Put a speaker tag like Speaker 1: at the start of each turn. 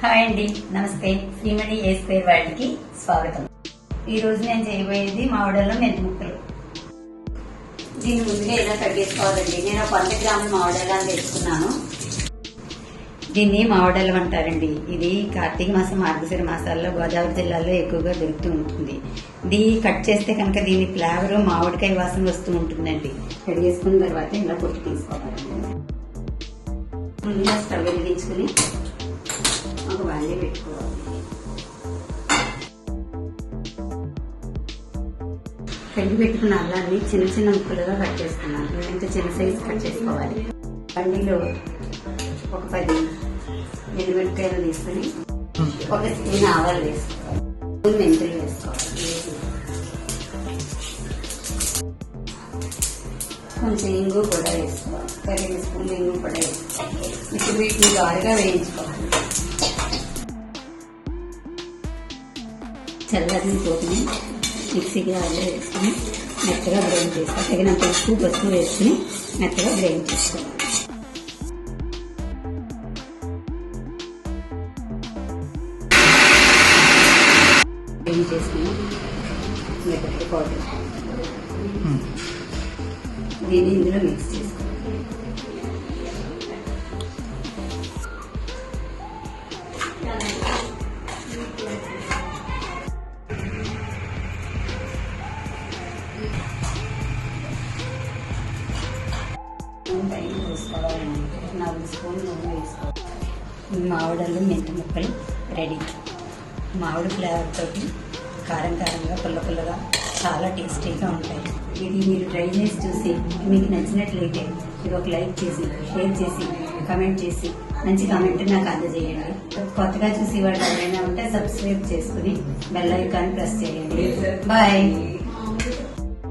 Speaker 1: Hi అండి, నమస్తే. శ్రీమణి ఏ square వరల్డ్కి స్వాగతం. ఈ రోజు నేను చేయబోయేది మామిడిలో మెంతి ముక్కలు. దీన్ని ముందుగా ఇలా కట్ చేసుకోవాలండి. నేను ఒక 100 గ్రాముల మామిడిలను తెచ్చుకున్నాను. దీన్ని మామిడల్లం అంటారండి. ఇది కార్తీక మాసం, మార్గశిర మాసాల్లో గోదావరి జిల్లాలో ఎక్కువగా దొరుకుతూ ఉంటుంది. ఇది కట్ చేస్తే కనుక దీని ఫ్లేవర్ మామిడికాయ వాసన వస్తూ ఉంటుందండి. కట్ చేసుకున్న తర్వాత ఇలా కొట్టి తీసుకోవాలండి. ముందుగా స్టవ్ వెలిగించుకుని ఒక బాండీ పెట్టుకోవాలి. కడిగి పెట్టుకున్న అల్లాన్ని చిన్న చిన్న ముక్కలుగా కట్ చేసుకున్నాను. ఇంత చిన్న సైజు కట్ చేసుకోవాలి. బండిలో ఒక 10 ఎండుమిరపకాయలు తీసుకుని ఒక స్పూన్ ఆవాలు వేసుకోవాలి, స్పూన్ మెంతులు వేసుకోవాలి, కొంచెం ఇంగు కూడా వేసుకోవాలి, 2 స్పూన్లు ఇంగు కూడా వేసుకోవాలి. ఇప్పుడు వీటిని గారుగా వేయించుకోవాలి. చల్లని పోతుని మిక్సీకి ఆయిల్ వేసుకుని మెత్తగా గ్రైండ్ చేసుకోవాలి. తగినంత ఉప్పు, పసుపు వేసుకుని మెత్తగా గ్రైండ్ చేసుకోవాలి. గ్రైండ్ చేసుకుని మెత్తగా పౌడర్ దీన్ని ఇందులో మిక్స్ చేసుకోవాలి. పైన వేసుకోవాలండి. 4 స్పూన్లు నూనె వేసుకోవాలి. మామిడలు మెంతి ముక్కలు రెడీ. మామిడి ఫ్లేవర్ తోటి కారం కారంగా, పుల్ల పుల్లగా చాలా టేస్టీగా ఉంటాయి. ఇది మీరు ట్రై చేసి చూసి మీకు నచ్చినట్లయితే ఇది ఒక లైక్ చేసి, షేర్ చేసి, కమెంట్ చేసి మంచి కామెంట్ నాకు అందజేయండి. కొత్తగా చూసి వాళ్ళు ఎవరైనా ఉంటే సబ్స్క్రైబ్ చేసుకుని బెల్ ఐకాన్ ప్రెస్ చేయండి. బాయ్.